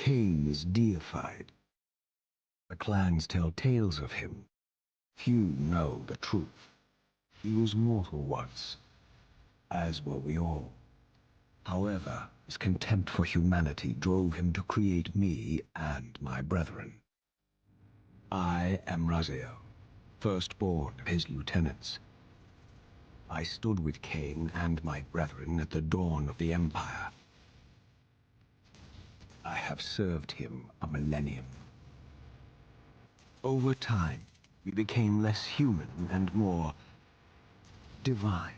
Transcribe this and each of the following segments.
Kain is deified. The clans tell tales of him. Few know the truth. He was mortal once, as were we all. However, his contempt for humanity drove him to create me and my brethren. I am Raziel, firstborn of his lieutenants. I stood with Kain and my brethren at the dawn of the Empire. I have served him a millennium. Over time, we became less human and more divine.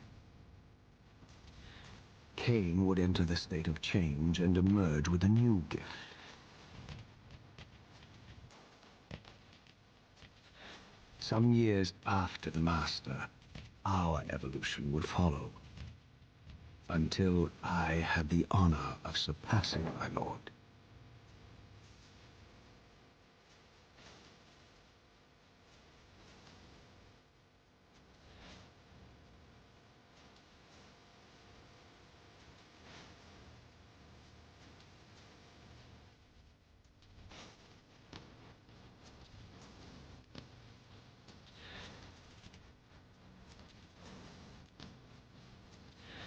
Kain would enter the state of change and emerge with a new gift. Some years after the Master, our evolution would follow, until I had the honor of surpassing my lord.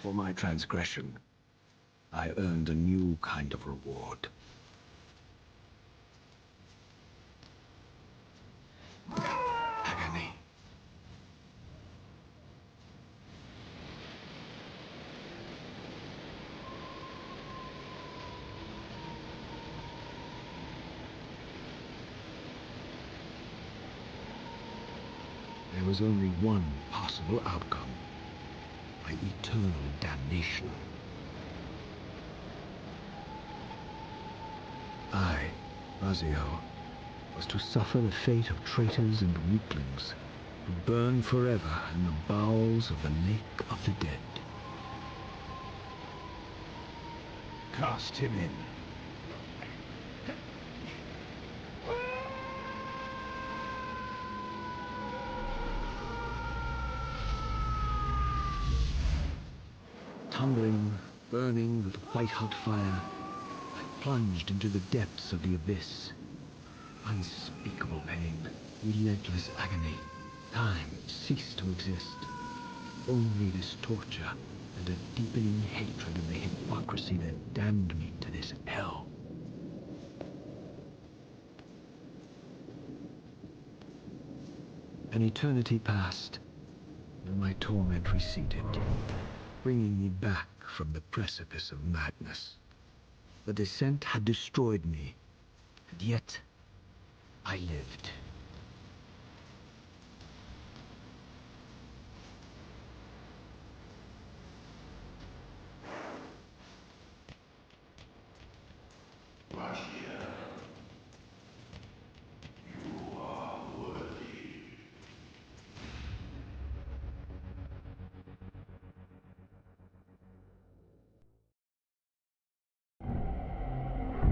For my transgression, I earned a new kind of reward. Agony. There was only one possible outcome. My eternal damnation. I, Raziel, was to suffer the fate of traitors and weaklings, to burn forever in the bowels of the lake of the dead. Cast him in. Tumbling, burning with white-hot fire, I plunged into the depths of the abyss. Unspeakable pain, relentless agony. Time ceased to exist. Only this torture and a deepening hatred of the hypocrisy that damned me to this hell. An eternity passed, and my torment receded, bringing me back from the precipice of madness. The descent had destroyed me, and yet I lived.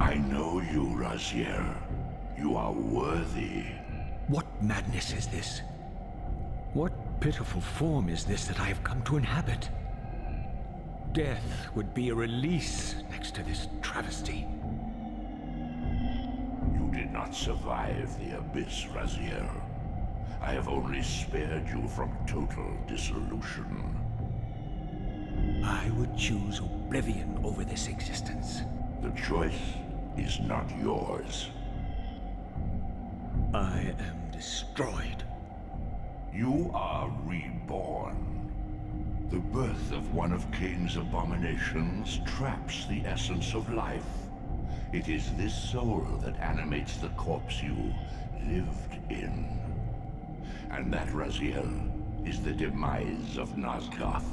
I know you, Raziel. You are worthy. What madness is this? What pitiful form is this that I have come to inhabit? Death would be a release next to this travesty. You did not survive the abyss, Raziel. I have only spared you from total dissolution. I would choose oblivion over this existence. The choice is not yours. I am destroyed. You are reborn. The birth of one of Kain's abominations traps the essence of life. It is this soul that animates the corpse you lived in. And that, Raziel, is the demise of Nosgoth.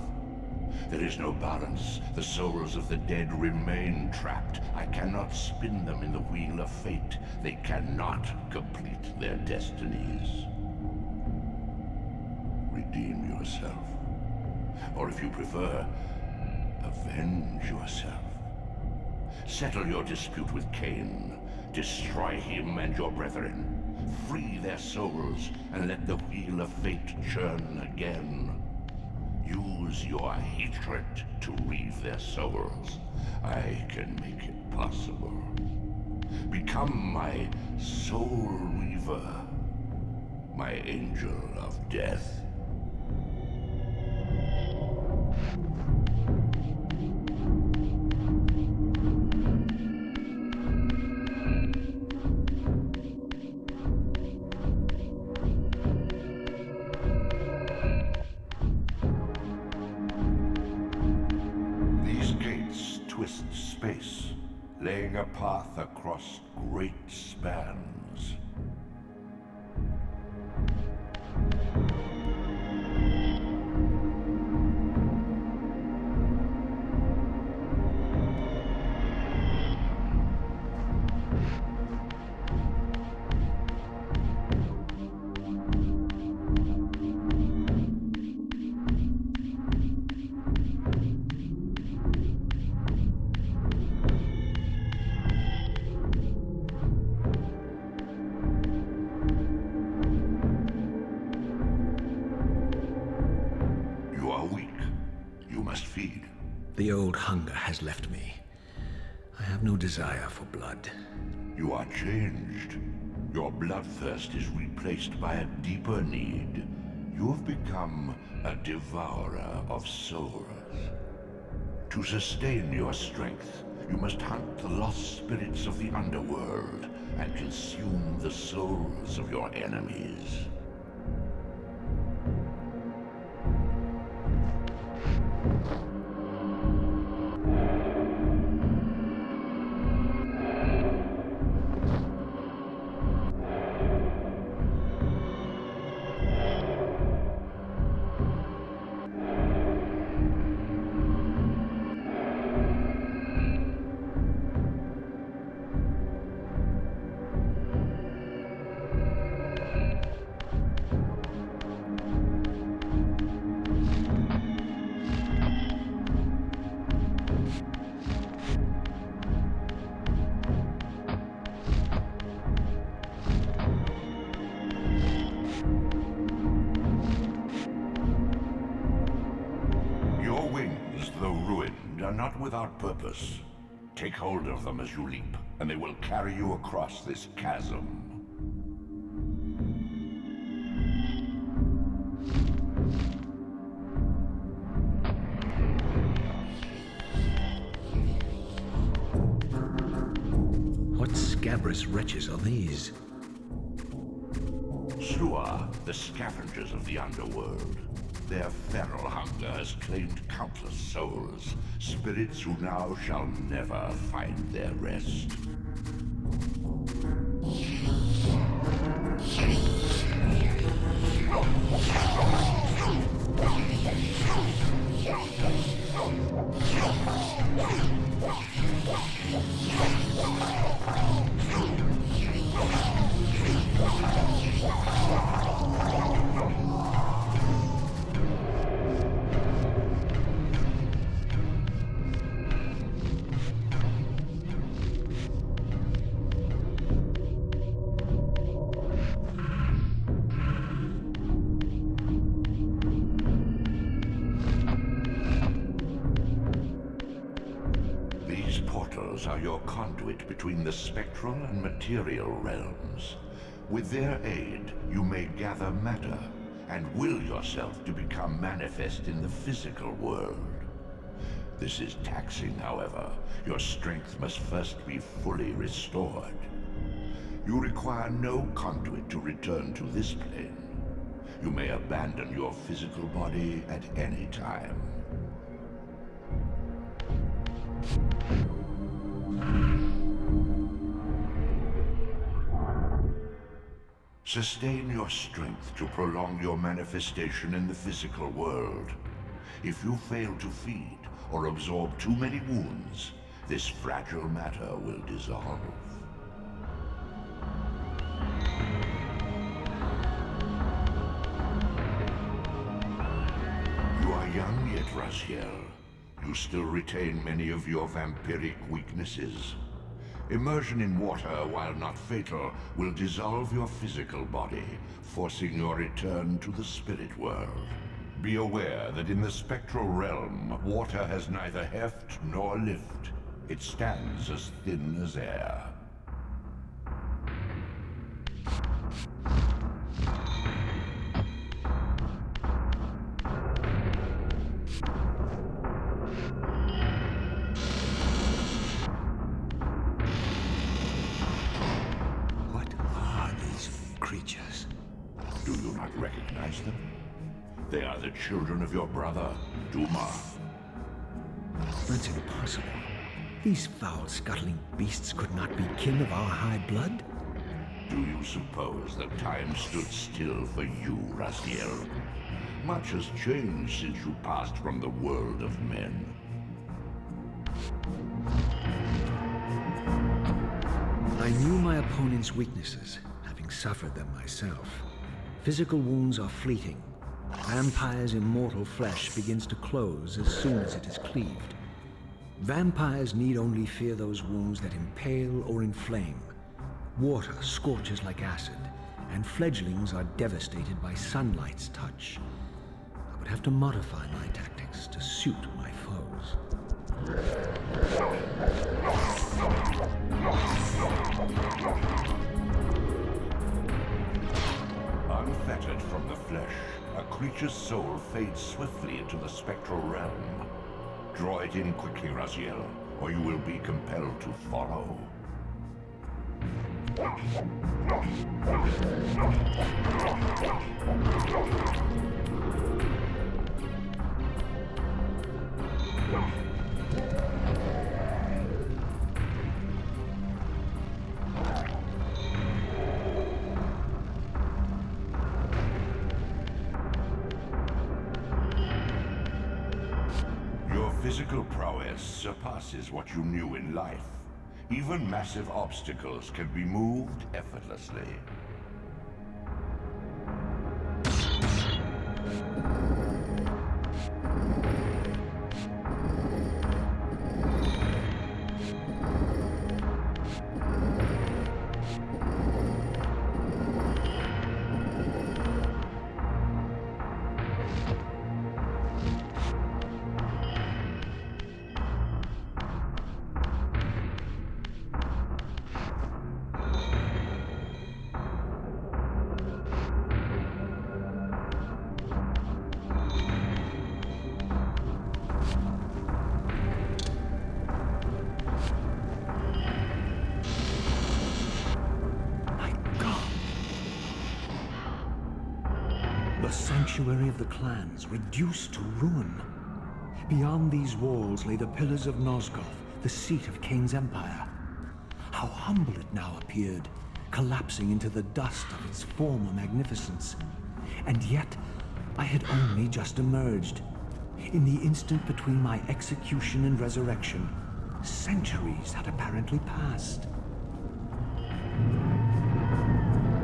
There is no balance. The souls of the dead remain trapped. I cannot spin them in the wheel of fate. They cannot complete their destinies. Redeem yourself. Or if you prefer, avenge yourself. Settle your dispute with Kain. Destroy him and your brethren. Free their souls and let the wheel of fate churn again. Use your hatred to reave their souls. I can make it possible. Become my soul Reaver, my angel of death. These gates twist space, laying a path across great spans. You are weak. You must feed. The old hunger has left me. I have no desire for blood. You are changed. Your bloodthirst is replaced by a deeper need. You have become a devourer of souls. To sustain your strength, you must hunt the lost spirits of the underworld and consume the souls of your enemies. Your wings, though ruined, are not without purpose. Take hold of them as you leap, and they will carry you across this chasm. What scabrous wretches are these? Slua, the scavengers of the underworld. Their feral hunger has claimed countless souls, spirits who now shall never find their rest. These portals are your conduit between the spectral and material realms. With their aid, you may gather matter and will yourself to become manifest in the physical world. This is taxing, however. Your strength must first be fully restored. You require no conduit to return to this plane. You may abandon your physical body at any time. Sustain your strength to prolong your manifestation in the physical world. If you fail to feed or absorb too many wounds, this fragile matter will dissolve. You are young yet, Raziel. You still retain many of your vampiric weaknesses. Immersion in water, while not fatal, will dissolve your physical body, forcing your return to the spirit world. Be aware that in the spectral realm, water has neither heft nor lift. It stands as thin as air. creatures. Do you not recognize them? They are the children of your brother, Duma. That's impossible. These foul, scuttling beasts could not be kin of our high blood. Do you suppose that time stood still for you, Raziel? Much has changed since you passed from the world of men. I knew my opponent's weaknesses, having suffered them myself. Physical wounds are fleeting. Vampire's immortal flesh begins to close as soon as it is cleaved. Vampires need only fear those wounds that impale or inflame. Water scorches like acid, and fledglings are devastated by sunlight's touch. I would have to modify my tactics to suit my foes. Unfettered from the flesh, a creature's soul fades swiftly into the spectral realm. Draw it in quickly, Raziel, or you will be compelled to follow. Your physical prowess surpasses what you knew in life. Even massive obstacles can be moved effortlessly. The sanctuary of the clans reduced to ruin. Beyond these walls lay the pillars of Nosgoth, the seat of Kain's empire. How humble it now appeared, collapsing into the dust of its former magnificence. And yet, I had only just emerged. In the instant between my execution and resurrection, centuries had apparently passed.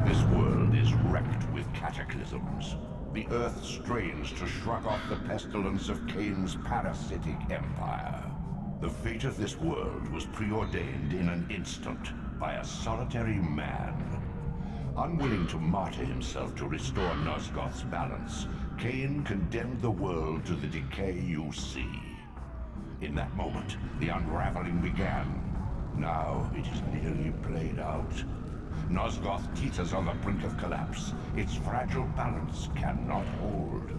This world is wrecked with cataclysms. The earth strains to shrug off the pestilence of Kain's parasitic empire. The fate of this world was preordained in an instant by a solitary man. Unwilling to martyr himself to restore Nosgoth's balance, Kain condemned the world to the decay you see. In that moment, the unraveling began. Now it is nearly played out. Nosgoth teeters on the brink of collapse. Its fragile balance cannot hold.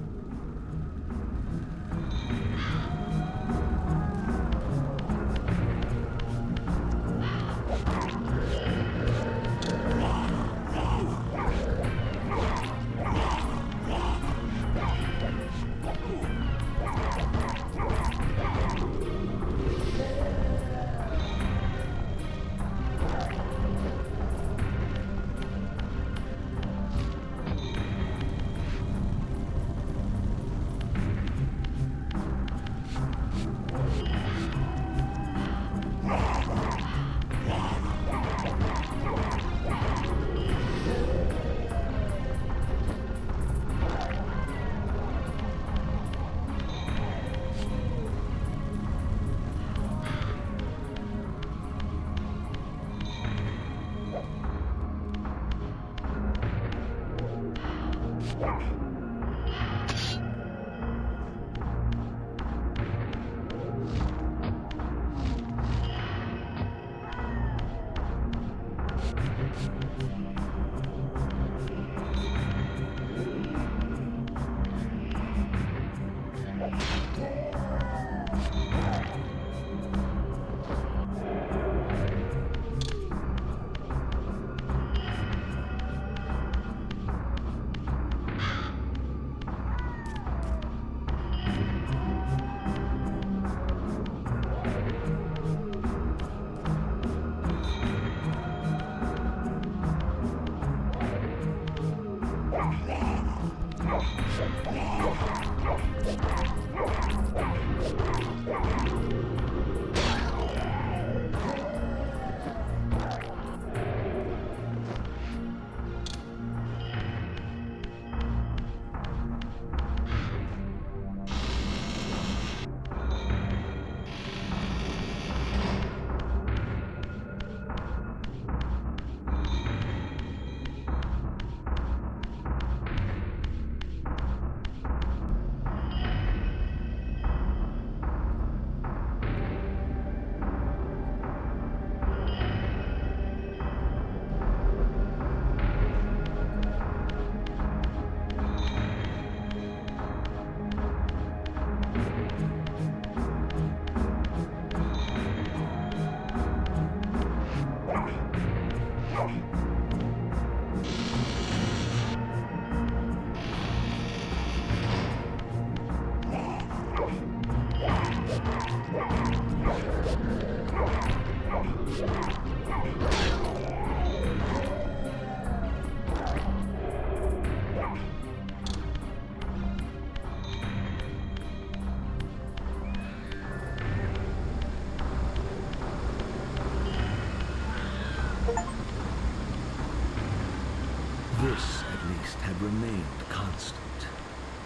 This, at least, had remained constant.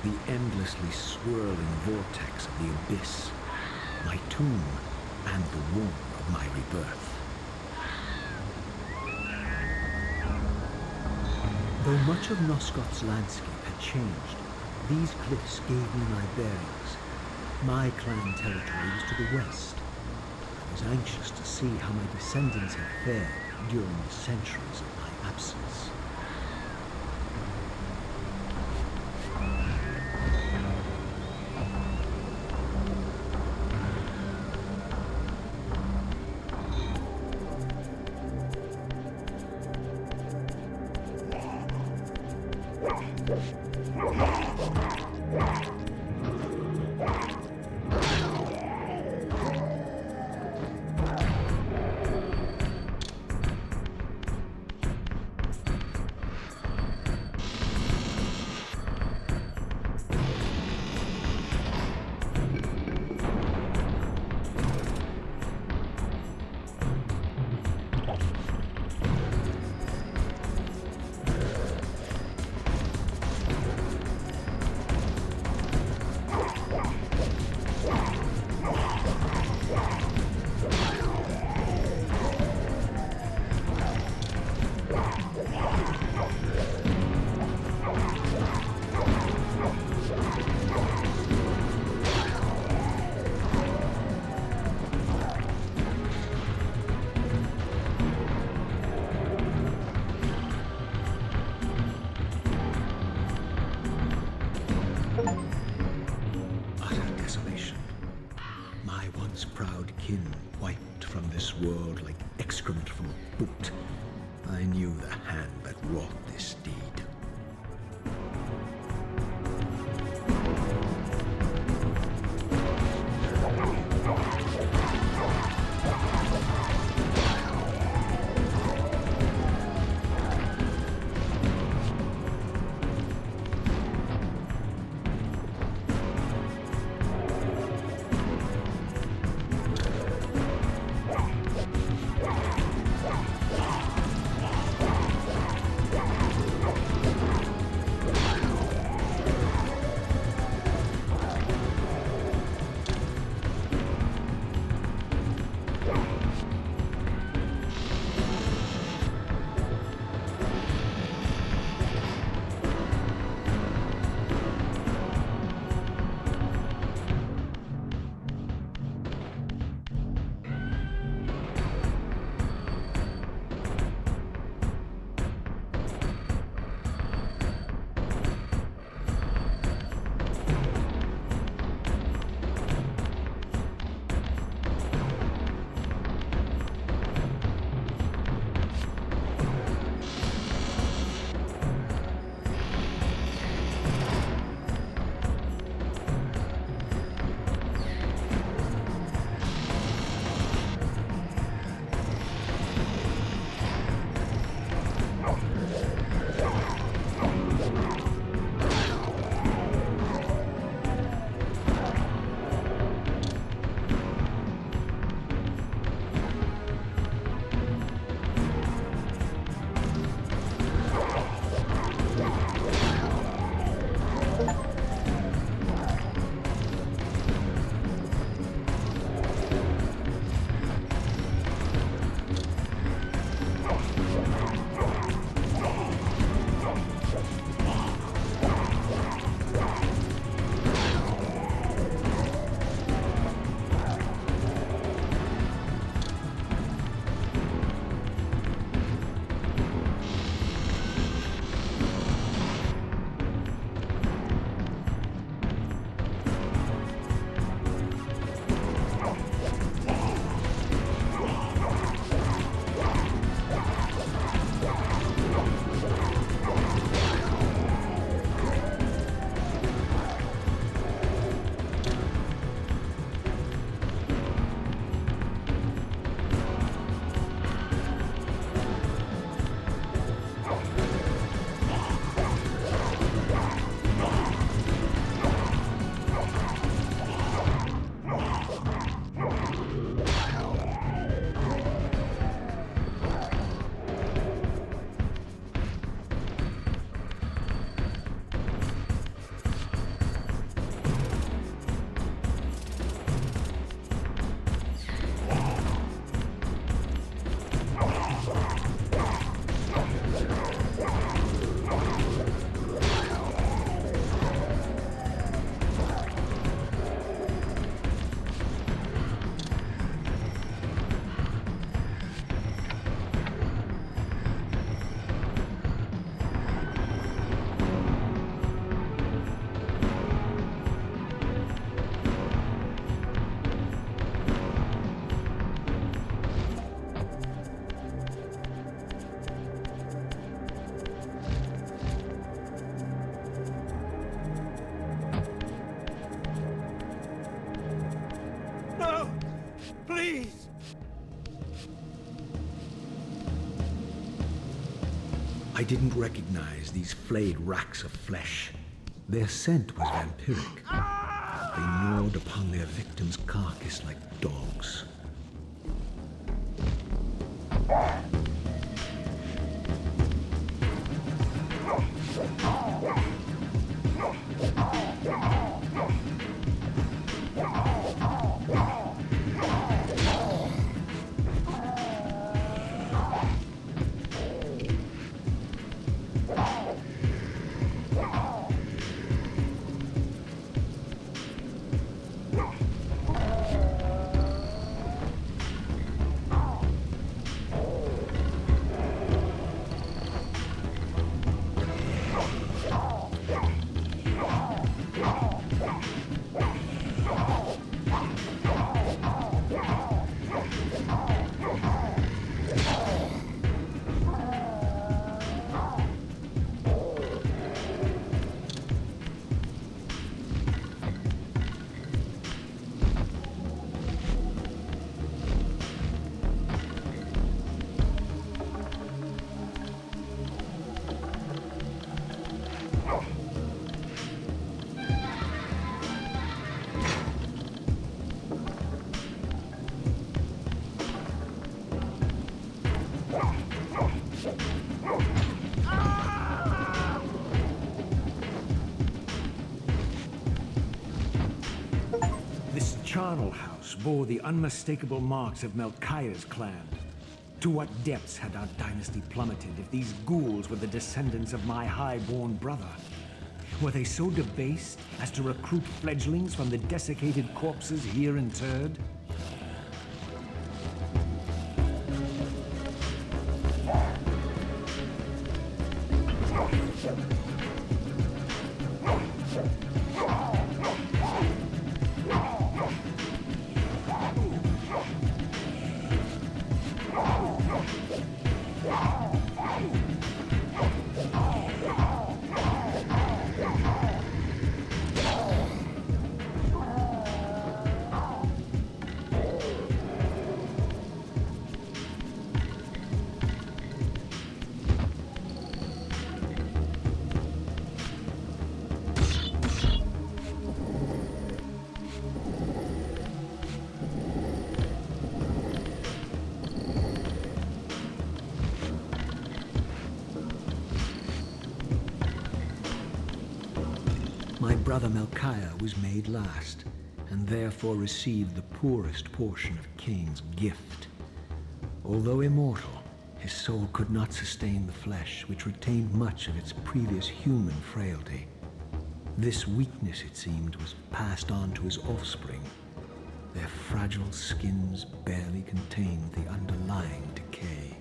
The endlessly swirling vortex of the abyss, my tomb, and the womb of my rebirth. Though much of Nosgoth's landscape had changed, these cliffs gave me my bearings. My clan territory was to the west. I was anxious to see how my descendants had fared during the centuries of my absence. Proud kin wiped from this world like excrement from a boot. I knew the hand that wrought this deed. I didn't recognize these flayed racks of flesh. Their scent was vampiric. They gnawed upon their victim's carcass like dogs. This charnel house bore the unmistakable marks of Melchiah's clan. To what depths had our dynasty plummeted if these ghouls were the descendants of my high-born brother? Were they so debased as to recruit fledglings from the desiccated corpses here interred? My brother Melchiah was made last, and therefore received the poorest portion of Kain's gift. Although immortal, his soul could not sustain the flesh, which retained much of its previous human frailty. This weakness, it seemed, was passed on to his offspring. Their fragile skins barely contained the underlying decay.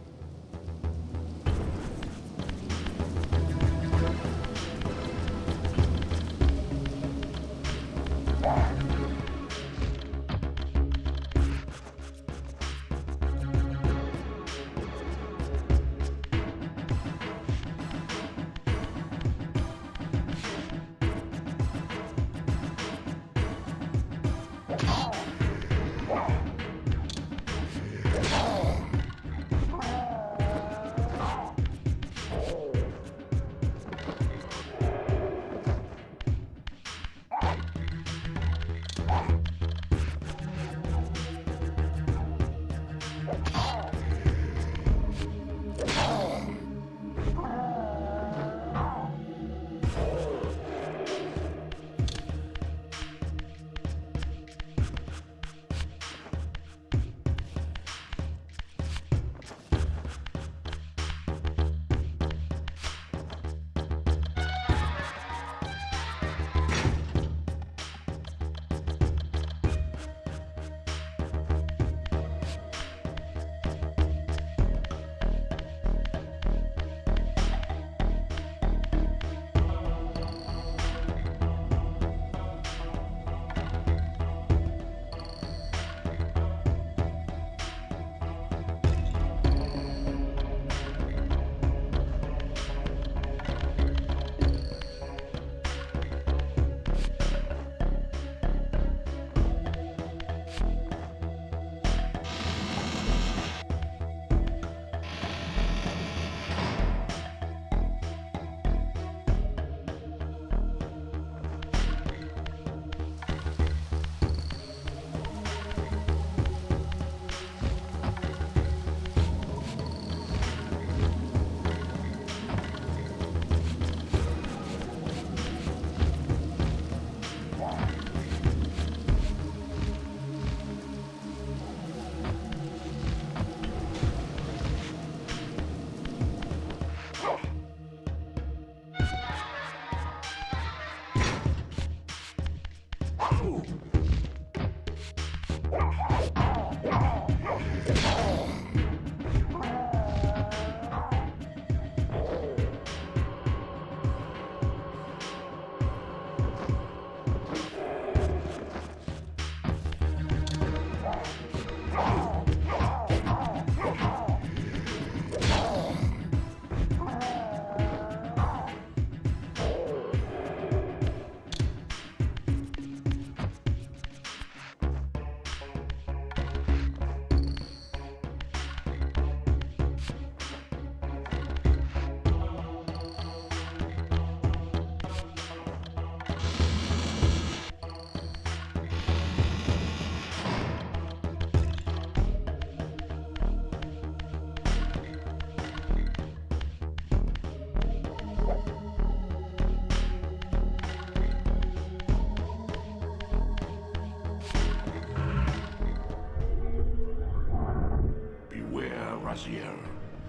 beware.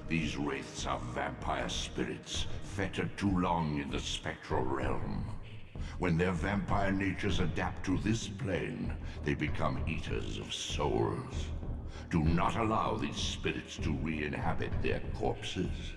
These wraiths are vampire spirits, fettered too long in the spectral realm. When their vampire natures adapt to this plane, they become eaters of souls. Do not allow these spirits to re-inhabit their corpses.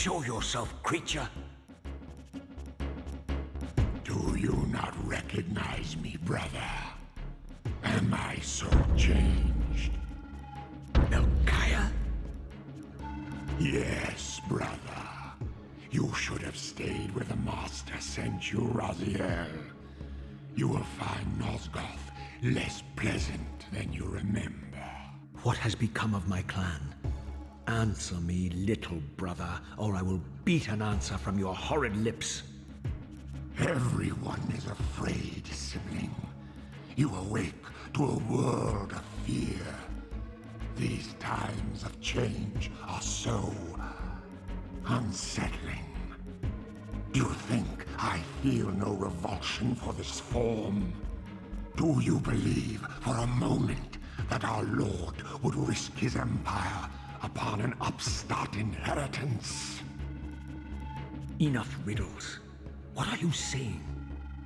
Show yourself, creature. Do you not recognize me, brother? Am I so changed? Melchiah? Yes, brother. You should have stayed where the Master sent you, Raziel. You will find Nosgoth less pleasant than you remember. What has become of my clan? Answer me, little brother, or I will beat an answer from your horrid lips. Everyone is afraid, sibling. You awake to a world of fear. These times of change are so unsettling. Do you think I feel no revulsion for this form? Do you believe for a moment that our Lord would risk his empire upon an upstart inheritance? Enough riddles. What are you saying?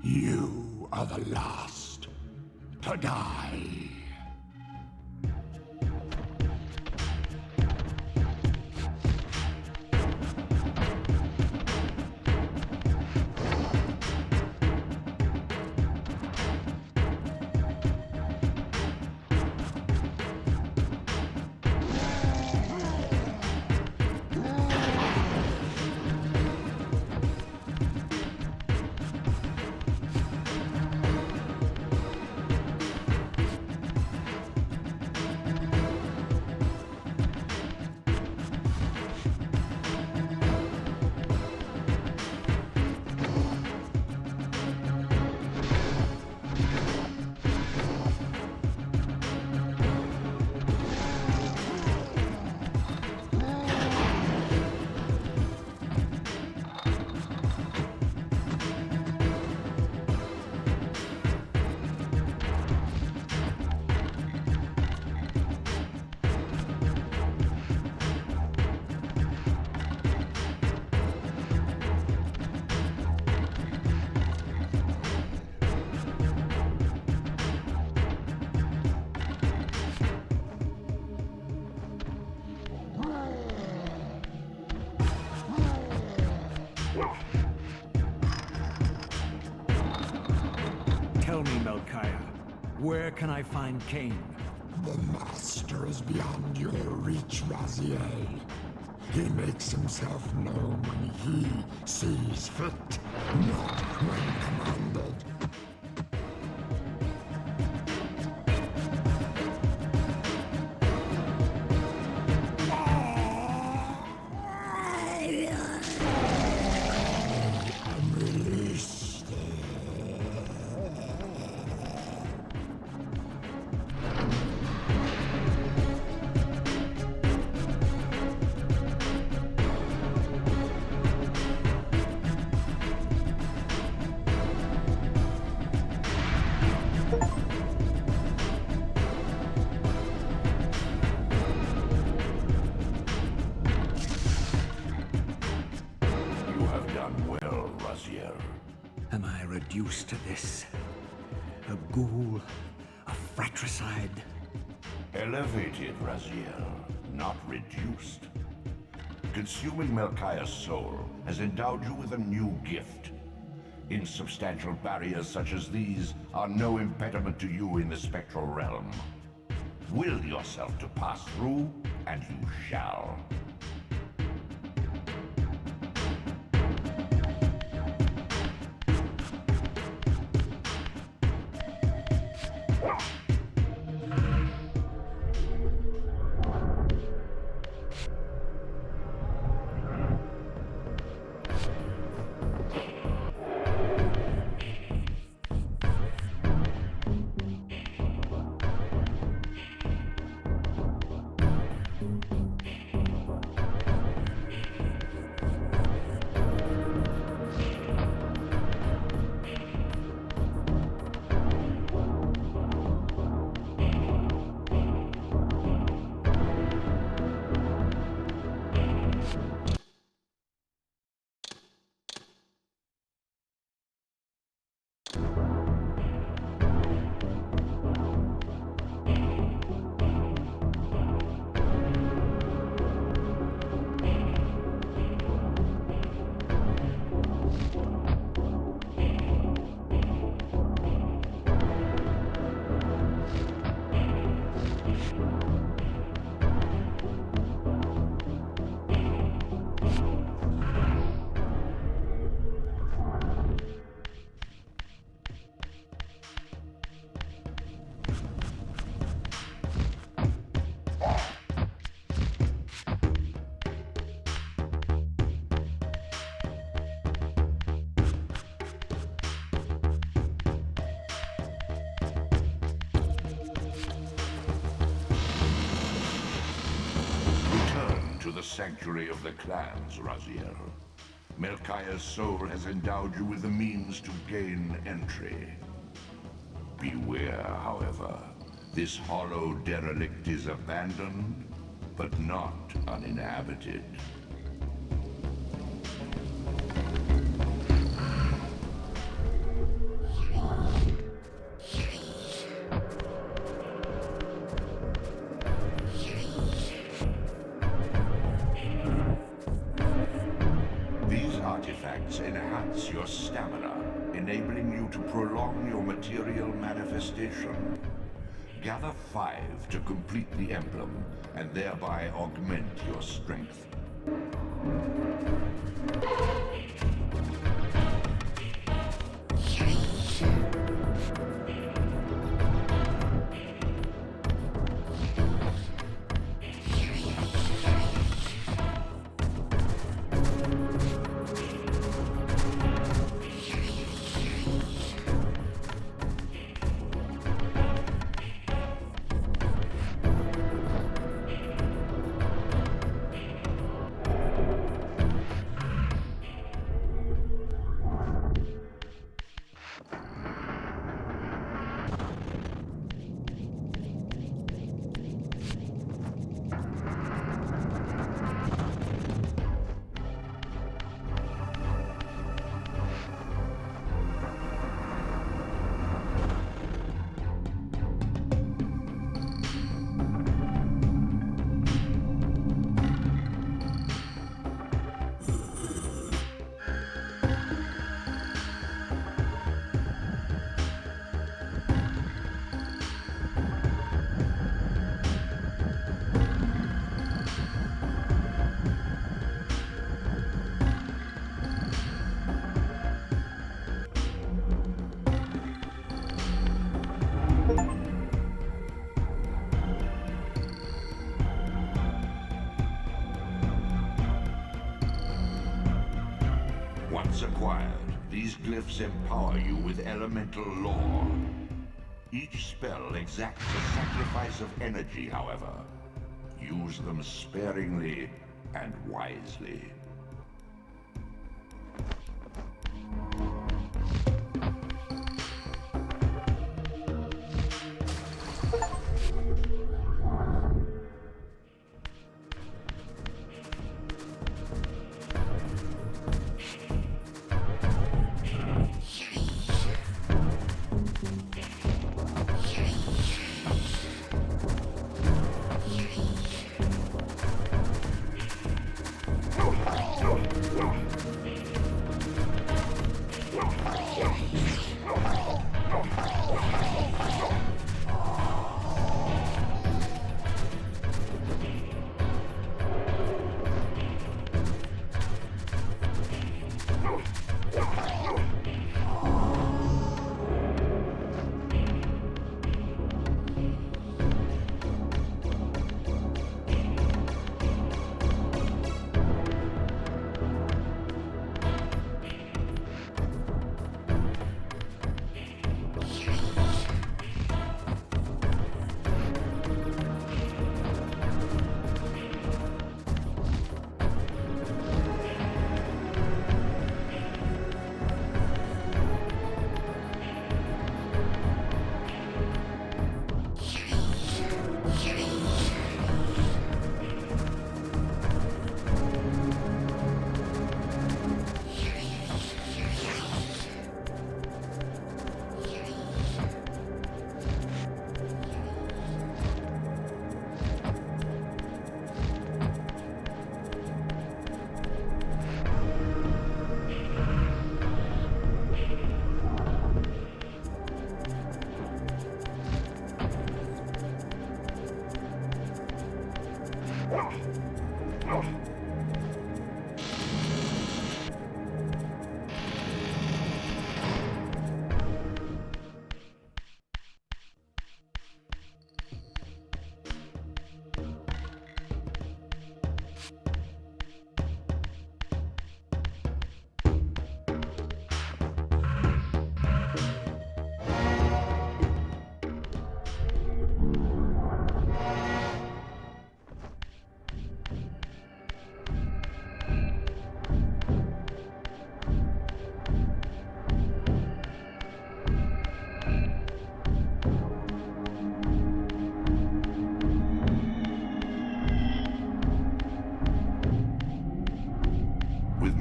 You are the last to die. Tell me, Melchiah, where can I find Kain? The Master is beyond your reach, Raziel. He makes himself known when he sees fit, not when commanded. I'm released. You have done well, Raziel. Am I reduced to this? A ghoul? A fratricide? Elevated, Raziel, not reduced. Consuming Melchiah's soul has endowed you with a new gift. Insubstantial barriers such as these are no impediment to you in the spectral realm. Will yourself to pass through, and you shall. sanctuary of the clans, Raziel. Melchiah's soul has endowed you with the means to gain entry. Beware, however. This hollow derelict is abandoned, but not uninhabited. These artifacts enhance your stamina, enabling you to prolong your material manifestation. Gather 5 to complete the emblem, and thereby augment your strength. Once acquired, these glyphs empower you with elemental lore. Each spell exacts a sacrifice of energy, however. Use them sparingly and wisely.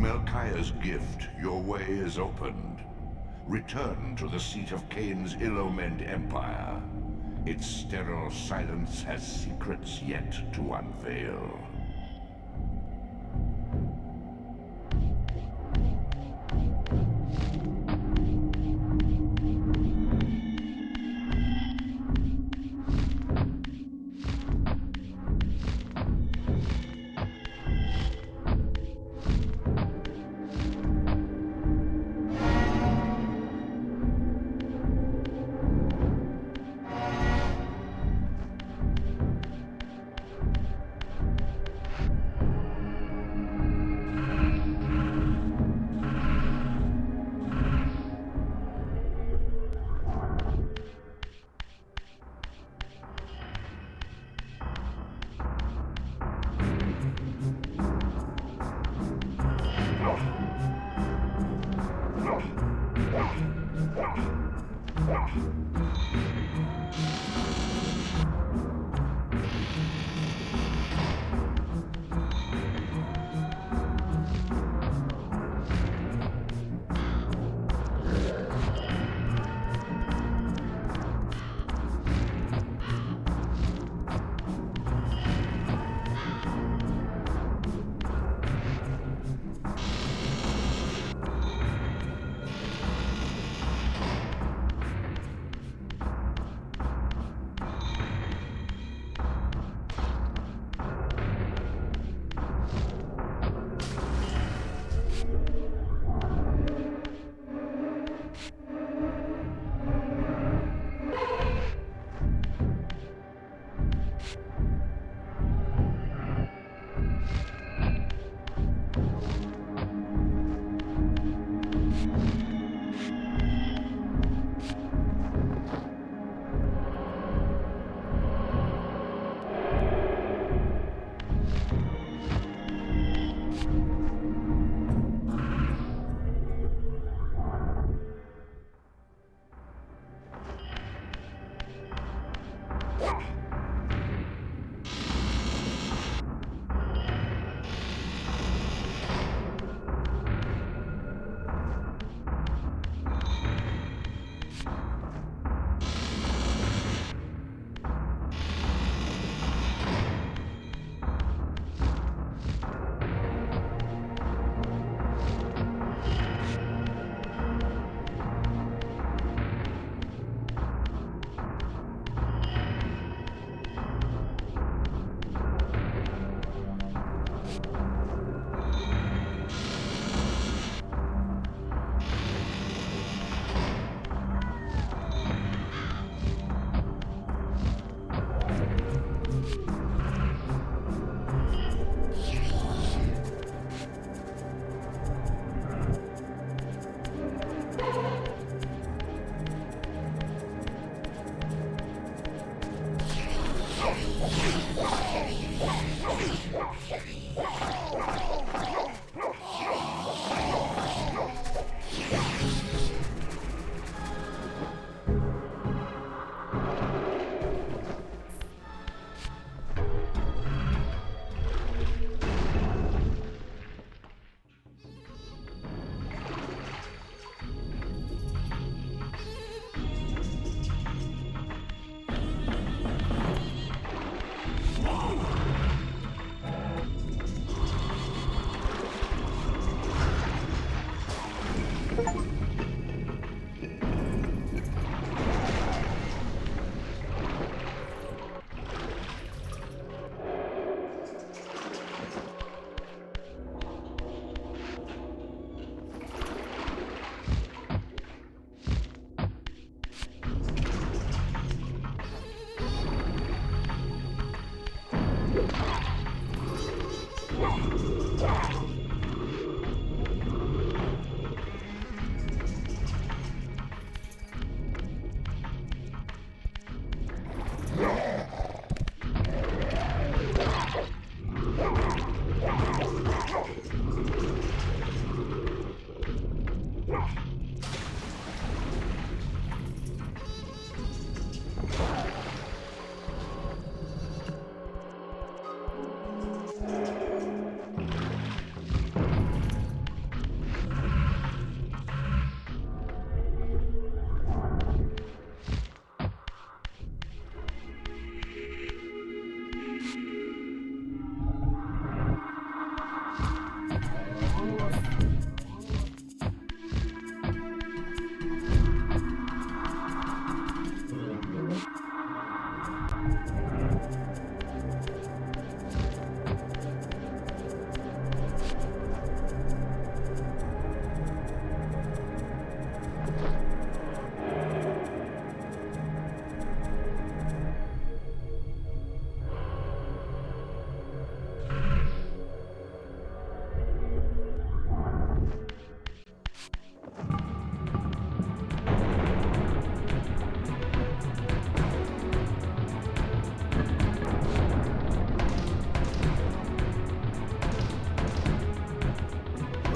Melchiah's gift, your way is opened. Return to the seat of Kain's ill-omened empire. Its sterile silence has secrets yet to unveil.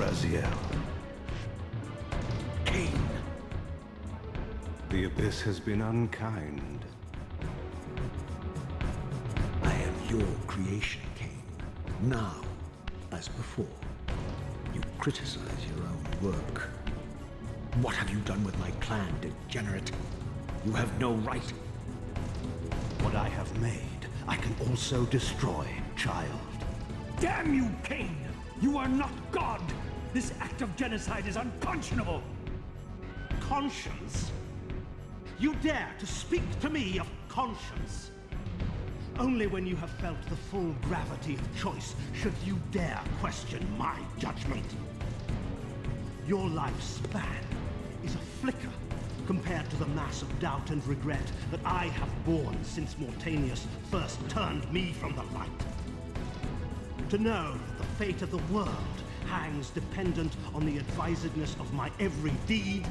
Raziel. Kain! The Abyss has been unkind. I am your creation, Kain. Now, as before, you criticize your own work. What have you done with my clan, degenerate? You have no right. What I have made, I can also destroy, child. Damn you, Kain! You are not God! This act of genocide is unconscionable! Conscience? You dare to speak to me of conscience? Only when you have felt the full gravity of choice should you dare question my judgment. Your lifespan is a flicker compared to the mass of doubt and regret that I have borne since Mortanius first turned me from the light. To know that the fate of the world hangs dependent on the advisedness of my every deed?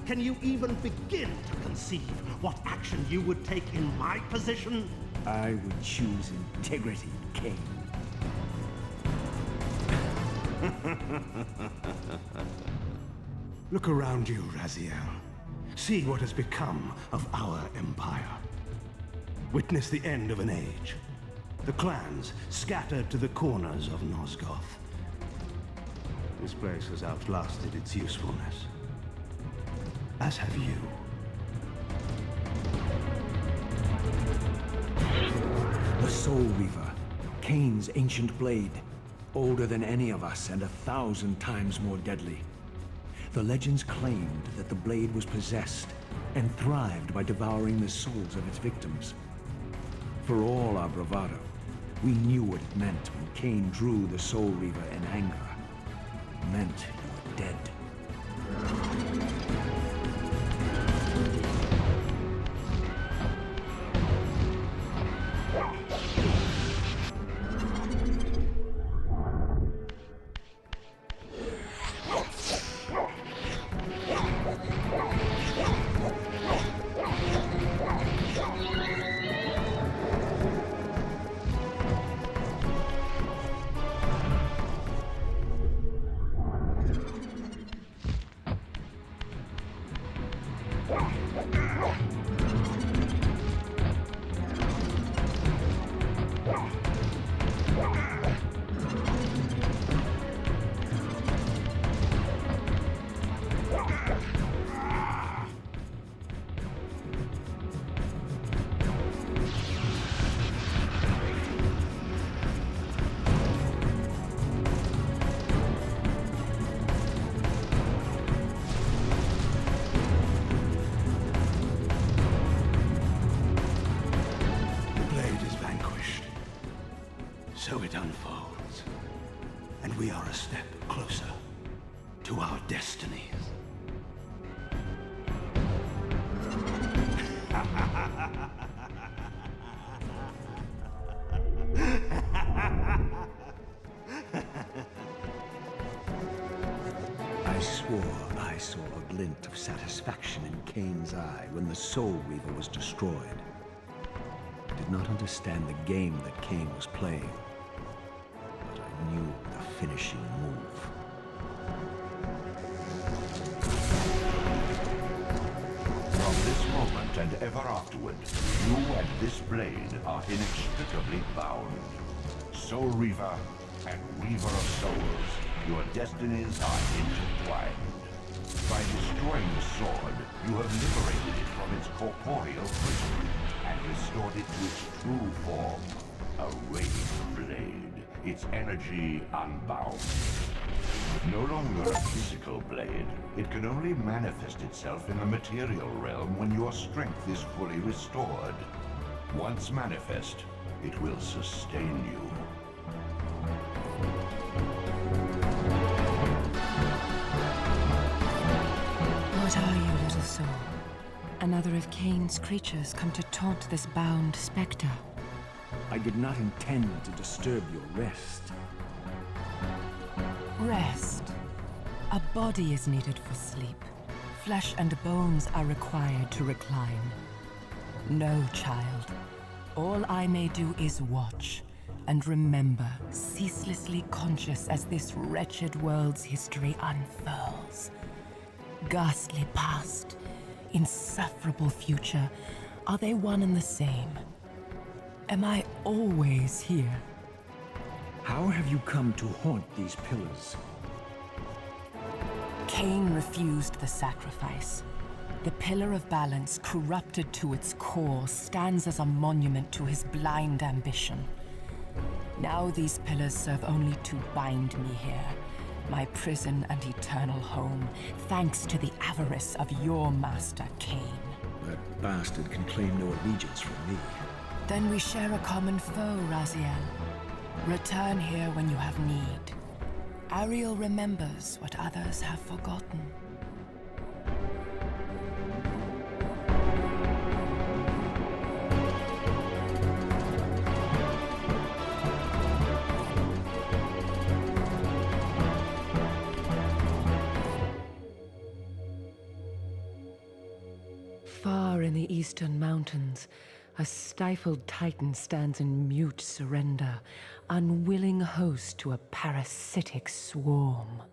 Can you even begin to conceive what action you would take in my position? I would choose integrity, Kain. Look around you, Raziel. See what has become of our empire. Witness the end of an age. The clans scattered to the corners of Nosgoth. This place has outlasted its usefulness. As have you. The Soul Reaver, Kain's ancient blade, older than any of us and 1,000 times more deadly. The legends claimed that the blade was possessed and thrived by devouring the souls of its victims. For all our bravado, we knew what it meant when Kain drew the Soul Reaver in anger. It meant you were dead. So it unfolds, and we are a step closer to our destinies. I swore I saw a glint of satisfaction in Kain's eye when the Soul Reaver was destroyed. I did not understand the game that Kain was playing, but I knew the finishing move. From this moment and ever afterward, you and this blade are inextricably bound. Soul Reaver and Reaver of Souls, your destinies are intertwined. By destroying the sword, you have liberated it from its corporeal prison and restored it to its true form, a radiant blade, its energy unbound. No longer a physical blade, it can only manifest itself in the material realm when your strength is fully restored. Once manifest, it will sustain you. What are you, little soul? Another of Kain's creatures come to taunt this bound specter. I did not intend to disturb your rest. Rest. A body is needed for sleep. Flesh and bones are required to recline. No, child. All I may do is watch. and remember, ceaselessly conscious as this wretched world's history unfurls. Ghastly past, insufferable future, are they one and the same? Am I always here? How have you come to haunt these pillars? Kain refused the sacrifice. The Pillar of Balance, corrupted to its core, stands as a monument to his blind ambition. Now these pillars serve only to bind me here, my prison and eternal home, thanks to the avarice of your master, Kain. That bastard can claim no allegiance from me. Then we share a common foe, Raziel. Return here when you have need. Ariel remembers what others have forgotten. Far in the eastern mountains, a stifled titan stands in mute surrender, unwilling host to a parasitic swarm.